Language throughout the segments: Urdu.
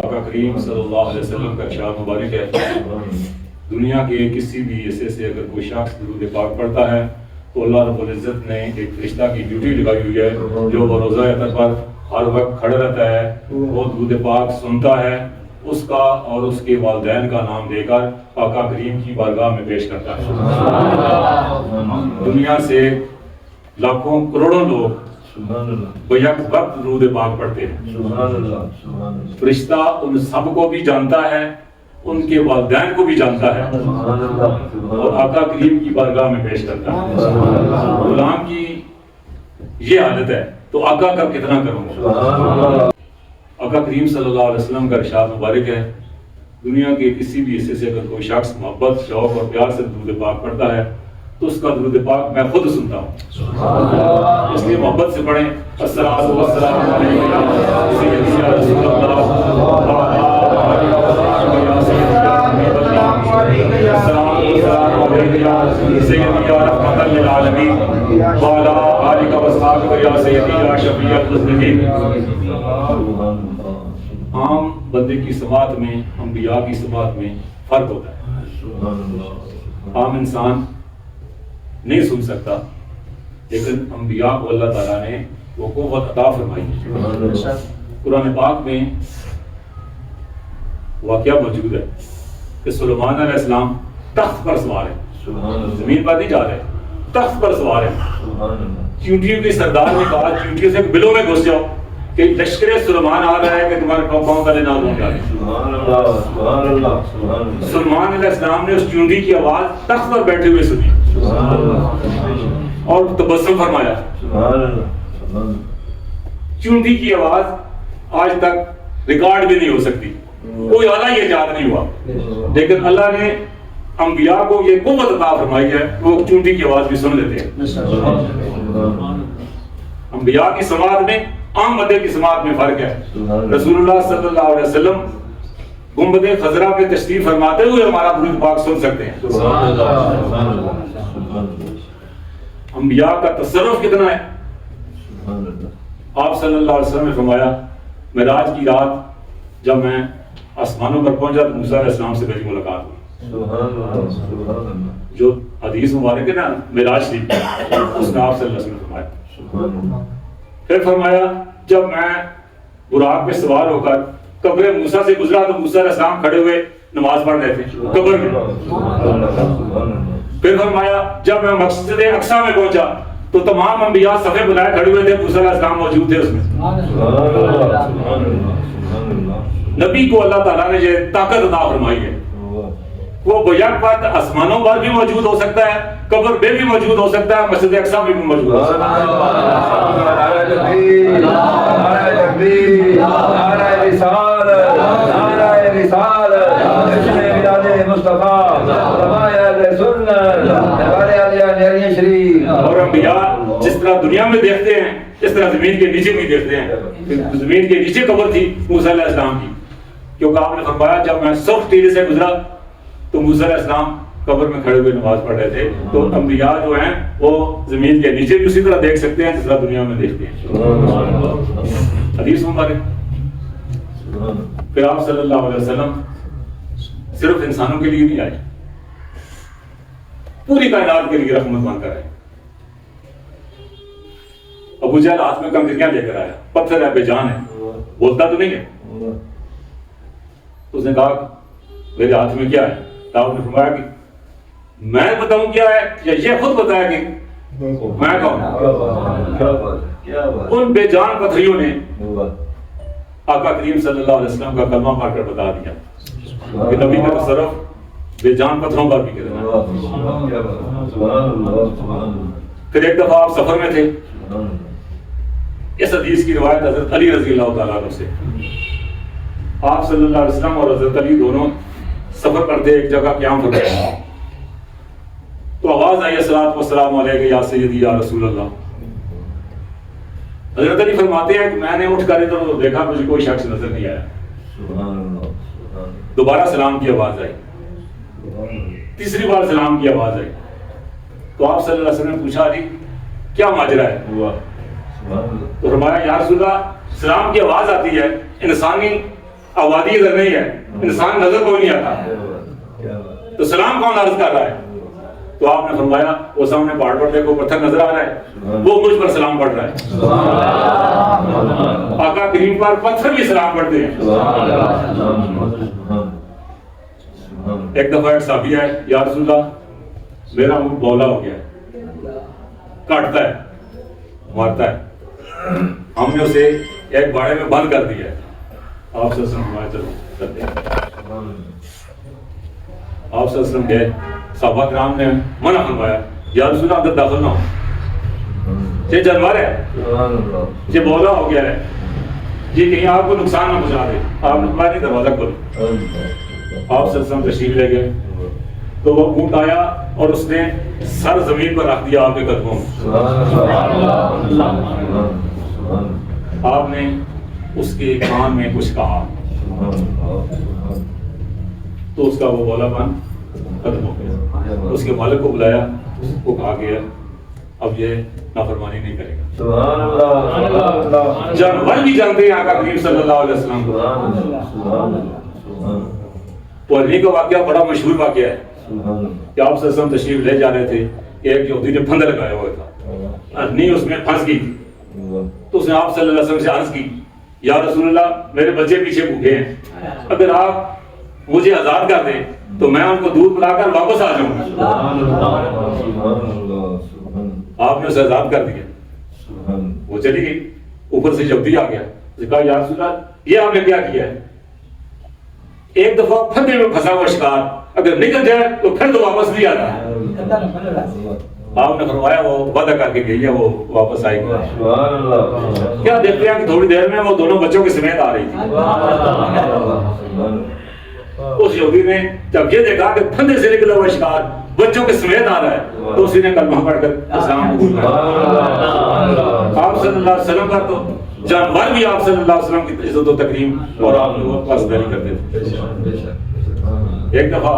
آقا کریم صلی اللہ علیہ وسلم کا ارشاد مبارک ہے، دنیا کے کسی بھی حصے سے اگر کوئی شخص درود پاک پڑھتا ہے تو اللہ رب العزت نے ایک فرشتہ کی ڈیوٹی لگائی ہوئی ہے جو بروزہ اثر پر ہر وقت کھڑا رہتا ہے، وہ درود پاک سنتا ہے، اس کا اور اس کے والدین کا نام لے کر آقا کریم کی بارگاہ میں پیش کرتا ہے۔ دنیا سے لاکھوں کروڑوں لوگ بیک وقت درود پاک پڑھتے ہیں، فرشتہ ان سب کو بھی جانتا ہے، ان کے والدین کو بھی جانتا ہے اور آقا کریم کی بارگاہ میں پیش کرتا ہے۔ غلام کی یہ حالت ہے تو آقا کا کتنا کروں گا۔ آقا کریم صلی اللہ علیہ وسلم کا ارشاد مبارک ہے، دنیا کے کسی بھی حصے سے اگر کوئی شخص محبت، شوق اور پیار سے درود پاک پڑھتا ہے تو اس کا درود پاک میں خود سنتا ہوں، اس لیے محبت سے پڑھیں۔ الصلاۃ والسلام علیک یا سیدی یا رسول اللہ، عام بندے کی سماعت میں انبیاء کی سماعت میں فرق ہوتا ہے۔ عام انسان نہیں سن سکتا، لیکن انبیاء کو اللہ تعالیٰ نے وہ قوت عطا فرمائی۔ قرآن پاک میں واقعہ موجود ہے کہ سلیمان علیہ السلام تخت پر سوار ہے، زمین پر نہیں جا رہے، تخت پر سوار ہے۔ چیونٹیوں کے سردار نے کہا چیونٹیوں سے بلوں میں گھس جاؤ کہ لشکر سلیمان آ رہا ہے کہ تمہارے پاؤں تلے نہ ہو جائے۔ سلیمان علیہ السلام نے اس چیونٹی کی آواز تخت پر بیٹھے ہوئے سنی اور تبسم فرمایا۔ چیونٹی کی آواز آج تک ریکارڈ بھی نہیں ہو سکتی، کوئی اعلیٰ یہ یاد نہیں ہوا، لیکن اللہ نے انبیاء کو یہ قوت عطا فرمائی ہے وہ چونٹی کی آواز بھی سن لیتے ہیں۔ انبیاء کی سماعت میں عام بندے کی سماعت میں فرق ہے۔ رسول اللہ صلی اللہ علیہ وسلم گنبد خضرا پہ تشریف فرماتے ہوئے ہمارا درود پاک سن سکتے ہیں۔ انبیاء کا تصرف کتنا ہے۔ آپ صلی اللہ علیہ وسلم نے فرمایا معراج کی رات جب میں آسمانوں پر پہنچا تو موسیٰ علیہ السلام سے میری ملاقات ہوئی۔ جو حدیث مبارک ہے نا معراج شریف اس میں آپ صلی اللہ علیہ وسلم نے فرمایا۔ پھر فرمایا جب میں براق پہ سوار ہو کر قبر موسیٰ سے گزرا تو موسیٰ علیہ السلام کھڑے ہوئے نماز پڑھ رہے تھے قبر میں۔ پھر فرمایا جب میں مسجد اقصیٰ میں پہنچا تو تمام انبیاء صفے بنائے کھڑے ہوئے تھے، موسیٰ علیہ السلام موجود تھے اس میں۔ نبی کو اللہ تعالیٰ نے یہ طاقت عطا فرمائی ہے، وہ بیک وقت آسمانوں پر بھی موجود ہو سکتا ہے، قبر میں بھی موجود ہو سکتا ہے، مسجد اقصیٰ میں بھی موجود ہو سکتا ہے۔ اور انبیاء جس طرح دنیا میں دیکھتے ہیں اس طرح زمین کے نیچے بھی دیکھتے ہیں۔ زمین کے نیچے قبر تھی موسیٰ علیہ السلام کی، کیونکہ آپ نے فرمایا جب میں سرخ تیرے سے گزرا تو موسیٰ علیہ السلام قبر میں کھڑے ہوئے نماز پڑھ رہے تھے۔ تو انبیاء جو ہیں وہ زمین کے نیچے بھی اسی طرح دیکھ سکتے ہیں جس طرح دنیا میں دیکھتے ہیں۔ حدیث مبارک۔ پھر آپ صلی اللہ علیہ وسلم صرف انسانوں کے لیے نہیں آئے، پوری کائنات کے لیے رحمت بن کر آئے۔ ابو جہل ہاتھ میں کنکریاں لے کر آیا، پتھر ہے، بے جان ہے، بولتا تو نہیں ہے۔ اس نے کہا میرے ہاتھ میں کیا ہے؟ تو آپ نے فرمایا کہ میں بتاؤں کیا ہے یا یہ خود بتایا کہ میں کون؟ ان بے جان پتھریوں نے آقا کریم صلی اللہ علیہ وسلم کا کلمہ پڑھ کر بتا دیا کہ نبی کا تصرف بے جان پتھروں پر بھی کرنا۔ پھر ایک دفعہ آپ سفر میں تھے، اس حدیث کی روایت حضرت علی رضی اللہ تعالیٰ عنہ سے، آپ صلی اللہ علیہ وسلم اور حضرت علی دونوں سفر کرتے ایک جگہ قیام فرماتے تو آواز آئی الصلاۃ والسلام علیک یا سیدی یا رسول اللہ۔ حضرت علی فرماتے ہیں کہ میں نے اٹھ کر ادھر دیکھا، مجھے کوئی شخص نظر نہیں آیا۔ دوبارہ سلام کی آواز آئی، تیسری بار سلام کی آواز آئی تو آپ صلی اللہ علیہ وسلم نے پوچھا علی کیا ماجرا ہے؟ تو فرمایا یا رسول اللہ سلام کی آواز آتی ہے، انسانی آبادی ادھر نہیں ہے، انسان نظر کو نہیں آتا، تو سلام کون عرض کر رہا ہے؟ تو آپ نے فرمایا وہ سامنے پہاڑ پر دیکھو پتھر نظر آ رہا ہے، وہ مجھ پر سلام پڑھ رہا ہے۔ آقا کریم پر پتھر بھی سلام پڑھتے ہیں۔ ایک دفعہ ایک صحابی ہے، یا رسول اللہ میرا اونٹ بولا ہو گیا ہے، کاٹتا ہے، مارتا ہے، ہم نے اسے ایک باڑے میں بند کر دیا ہے۔ آپ صلی اللہ علیہ وسلم چلو کرتے ہیں، آپ صلی اللہ علیہ وسلم گئے، صحابہ کرام نے منع فرمایا، یا رسول اللہ اندر داخل نہ ہو، یہ جانور ہے، یہ بولا ہو گیا ہے، یہ کہیں آپ کو نقصان نہ پہنچا دے، آپ نے فرمایا نہیں دروازہ کھولو۔ آپ صلی اللہ علیہ وسلم تشریف لے گئے تو وہ اونٹ آیا اور اس نے سر زمین پر رکھ دیا آپ کے قدموں میں۔ آپ نے اس کے کان میں کچھ کہا تو اس کا وہ بولا پن ختم ہو گیا۔ اس کے مالک کو بلایا، اس کو کہا گیا اب یہ نافرمانی نہیں کرے گا۔ جانور بھی جانتے ہیں آقا کریم صلی اللہ علیہ وسلم کو۔ اور انہی کا واقعہ بڑا مشہور واقعہ ہے کہ آپ صلی اللہ علیہ وسلم تشریف لے جا رہے تھے، ایک یہودی نے پھند لگایا ہوا تھا، ارنی اس میں پھنس گئی تھی، تو اس نے آپ صلی اللہ علیہ وسلم سے عرض کی، یا رسول اللہ میرے بچے پیچھے بھوکے ہیں، اگر آپ مجھے آزاد کر دیں تو میں ان کو دودھ پلا کر واپس آ جاؤں گا۔ آپ نے اسے آزاد کر دیا، وہ چلی گئی، اوپر سے یہودی آ گیا، اس نے کہا یا رسول اللہ یہ آپ نے کیا کیا ہے؟ ایک دفعہ پھندے میں پھنسا ہوا شکار اگر نکل جائے تو پھر تو واپس نہیں آتا۔ آپ نے فرمایا وہ وعدہ کر کے گئی ہے، وہ واپس آئے گی۔ کیا دیکھتے ہیں کہ تھوڑی دیر میں وہ دونوں بچوں کے سمیت آ رہی تھی۔ اس یہودی نے جب یہ دیکھا کہ پھندے سے نکلا ہوا شکار بچوں کے سمیت آ رہا ہے تو اسی نے کلمہ پڑھ کر اسلام قبول کیا۔ آپ صلی اللہ علیہ وسلم کا تو جانور بھی آپ صلی اللہ علیہ وسلم کی عزت و تکریم اور آپ لوگوں کو پاسداری کرتے تھے۔ ایک دفعہ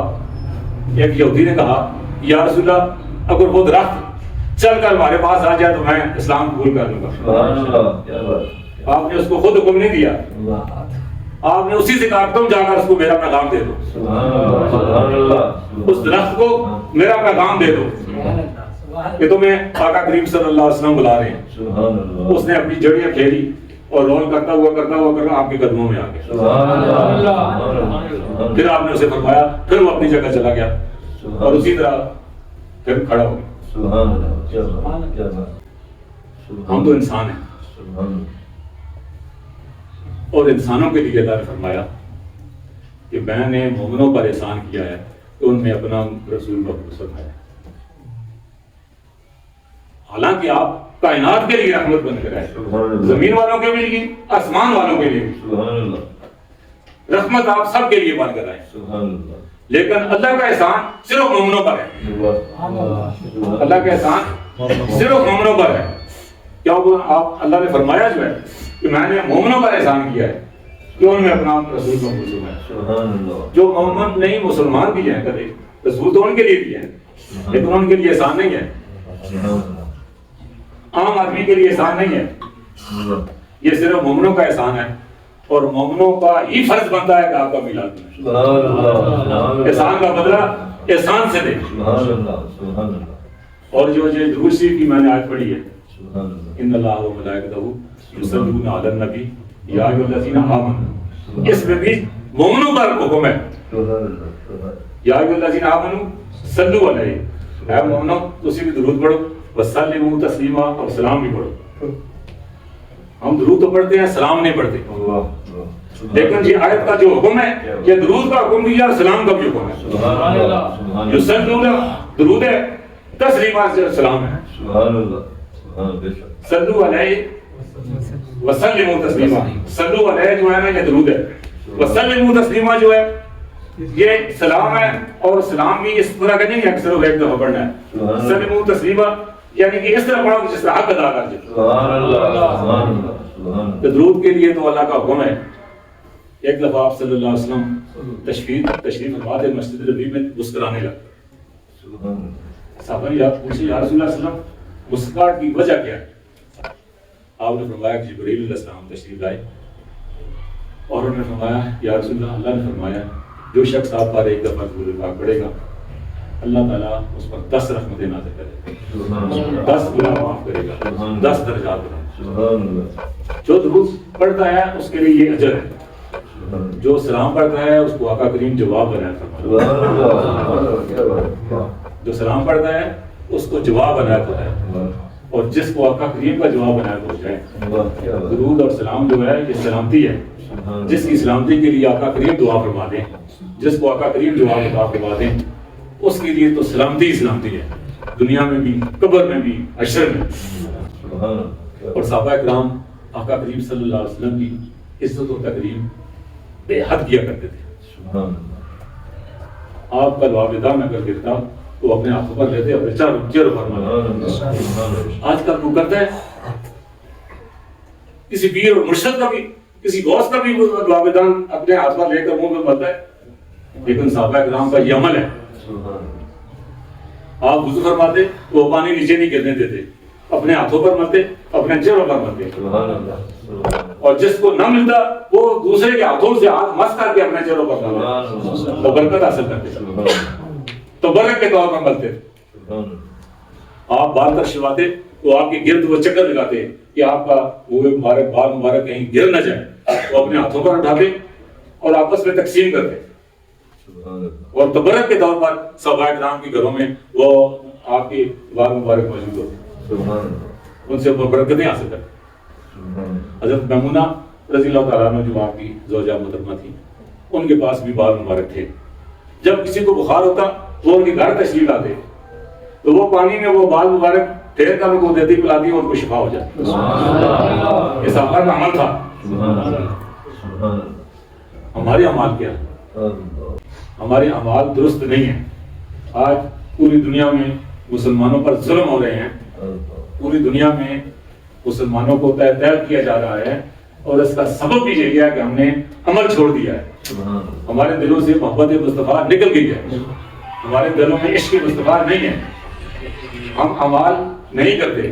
ایک یہودی نے کہا یا رسول اللہ اگر وہ درخت چل کر ہمارے پاس آ جائے تو میں اسلام قبول کر لوں گا۔ آپ نے اس کو خود حکم نہیں دیا، آپ نے اسی سے کہا تم جا کر اس کو میرا پیغام دے دو، اس درخت کو میرا پیغام دے دو کہ تمہیں آقا کریم صلی اللہ علیہ وسلم بلا رہے ہیں۔ اس نے اپنی جڑیاں پھیری اور رول کرتا ہوا آپ کے قدموں میں آ گیا۔ پھر آپ نے اسے فرمایا، پھر وہ اپنی جگہ چلا گیا اور اسی طرح پھر کھڑا ہو گیا۔ ہم تو انسان ہیں اور انسانوں کے لیے اللہ نے فرمایا کہ میں نے مومنوں پر احسان کیا ہے کہ ان میں اپنا رسول مبعوث فرمایا۔ حالانکہ آپ کائنات کے لیے رحمت بن کر آئے، زمین والوں کے لیے، آسمان والوں کے لیے رحمت آپ سب کے لیے بن کر آئے، لیکن اللہ کا احسان صرف مومنوں پر ہے۔ اللہ کا احسان صرف مومنوں پر ہے۔ کیا آپ اللہ نے فرمایا جو ہے کہ میں نے مومنوں پر احسان کیا ہے کہ ان میں اپنا رسول مبعوث فرمایا۔ جو مومن نہیں مسلمان بھی ہیں کبھی رسول تو ان کے لیے بھی ہے، لیکن ان کے لیے احسان نہیں ہے، عام آدمی کے لیے احسان نہیں ہے، یہ صرف مومنوں کا احسان ہے اور مومنوں کا ہی فرض بنتا ہے کہ آپ کا میلاد منائیں۔ احسان کا بدلہ احسان سے دیں۔ اور جو درود شریف کی میں نے آیت پڑھی ہے، ان اللہ و ملائکتہ یصلون علی النبی یا ایھا الذین آمنوا، اس میں بھی مومنوں پر حکم ہے، یا ایھا الذین آمنوا صلوا علیہ، اے مومنو تسی بھی درود پڑھو، وسلموا تسلیما، اور سلام بھی پڑھو۔ ہم درود تو پڑھتے ہیں، سلام نہیں پڑھتے، لیکن یہ آیت کا جو حکم ہے یہ درود کا حکم بھی ہے اور سلام کا بھی حکم ہے۔ یصلون درود ہے، تسلیما سلام ہے۔ صلو علیہ وسلموا تسلیما، صلو علیہ جو ہے نا یہ درود ہے، وسلموا تسلیما جو ہے یہ سلام ہے، اور سلام بھی اس طرح کا نہیں ہے اکثر ایک دفعہ پڑھنا ہے۔ سلموا تسلیما یعنی کہ اس طرح پڑھو جس طرح حق ادا کر جائے۔ درود کے لیے تو اللہ کا حکم ہے۔ ایک دفعہ آپ صلی اللہ علیہ وسلم تشریف فرما دے مسجد نبی میں مسکرانے لگے۔ صحابہ پوچھے یا رسول اللہ صلی اللہ علیہ وسلم مسکراہٹ کی وجہ کیا ہے؟ آپ نے فرمایا کہ جبرائیل علیہ السلام تشریف لائے اور انہوں نے فرمایا یا رسول اللہ، اللہ نے فرمایا جو شخص آپ پر ایک دفعہ درود پاک پڑھے گا اللہ تعالیٰ اس پر 10 رحمتیں نازل کرے گا، 10 گناہ معاف کرے گا، 10 درجات بڑھائے۔ جو درود پڑھتا ہے اس کے لیے یہ اجر ہے، جو سلام پڑھتا ہے اس کو آقا کریم جواب بنایا فرمایا، جو سلام پڑھتا ہے اس کو جواب عنایت ہوتا ہے، اور جس کو آقا کریم کا جواب عنایت ہو جائے، درود اور سلام جو ہے یہ سلامتی ہے، جس کی سلامتی کے لیے آقا کریم دعا فرما دیں، جس کو آقا کریم جواب عطا فرما دیں اس کے لیے تو سلامتی ہی سلامتی ہے، دنیا میں بھی، قبر میں بھی، حشر میں۔ اور صحابہ کرام آقا کریم صلی اللہ علیہ وسلم کی عزت و تکریم بے حد کیا کرتے تھے۔ آپ کا والدہ میں اگر گرتا تو اپنے ہاتھوں پر لیتے، اپنے چہروں پر مارتے۔ آج کل وہ کرتا ہے کسی پیر اور مرشد کا بھی، کسی غوث کا بھی والدان اپنے ہاتھ پر لے کر منہ میں ملتا ہے، لیکن صحابہ کرام کا یہ عمل ہے۔ آپ وضو فرماتے تو وہ پانی نیچے نہیں گرنے دیتے، اپنے ہاتھوں پر ملتے، اپنے چہروں پر ملتے، اور جس کو نہ ملتا وہ دوسرے کے ہاتھوں سے ہاتھ مس کر کے اپنے چہروں پر ملتے، تو برکت حاصل کرتے، تو برکت کے طور پر ملتے۔ آپ بال کشواتے تو آپ کے گرد وہ چکر لگاتے کہ آپ کا وہ مبارک بال مبارک کہیں گر نہ جائے، وہ اپنے ہاتھوں پر اٹھاتے اور آپس میں تقسیم کرتے، اور تبرک کے طور پر صحابہ کرام کے گھروں میں وہ آپ کے بال مبارک موجود ہوتے، ان سے وہ برکتیں حاصل کرتے۔ حضرت میمونہ رضی اللہ تعالیٰ عنہ جو آپ کی زوجہ محترمہ تھی، ان کے پاس بھی بال مبارک تھے، جب کسی کو بخار ہوتا وہ ان کے گھر تشریف لاتے تو وہ پانی میں وہ بال مبارک پھیر کر ان کو دیتی پلاتی اور ان کو شفا ہو جاتی۔ یہ صحابہ کا عمل تھا۔ ہمارے اعمال کیا؟ ہمارے اعمال درست نہیں ہیں۔ آج پوری دنیا میں مسلمانوں پر ظلم ہو رہے ہیں، پوری دنیا میں مسلمانوں کو تہدید کیا جا رہا ہے، اور اس کا سبب بھی یہی ہے کہ ہم نے عمل چھوڑ دیا ہے، ہمارے دلوں سے محبت مصطفیٰ نکل گئی ہے، ہمارے دلوں میں عشق مصطفیٰ نہیں ہے، ہم اعمال نہیں کرتے،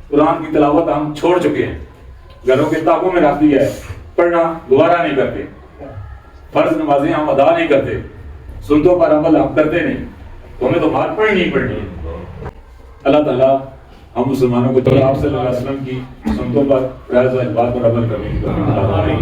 قرآن کی تلاوت ہم چھوڑ چکے ہیں، گھروں کے تابوں میں رکھ دیا ہے، پڑھنا دوبارہ نہیں کرتے، فرض نمازیں ہم ادا نہیں کرتے، سنتوں پر عمل ہم کرتے نہیں، تو ہمیں تو بات پڑھنی ہی پڑھنی ہے۔ اللہ تعالیٰ ہم مسلمانوں کو آپ صلی اللہ علیہ وسلم کی سنتوں پر، رائز و احوال پر عمل کرنے کی توفیق عطا فرمائے۔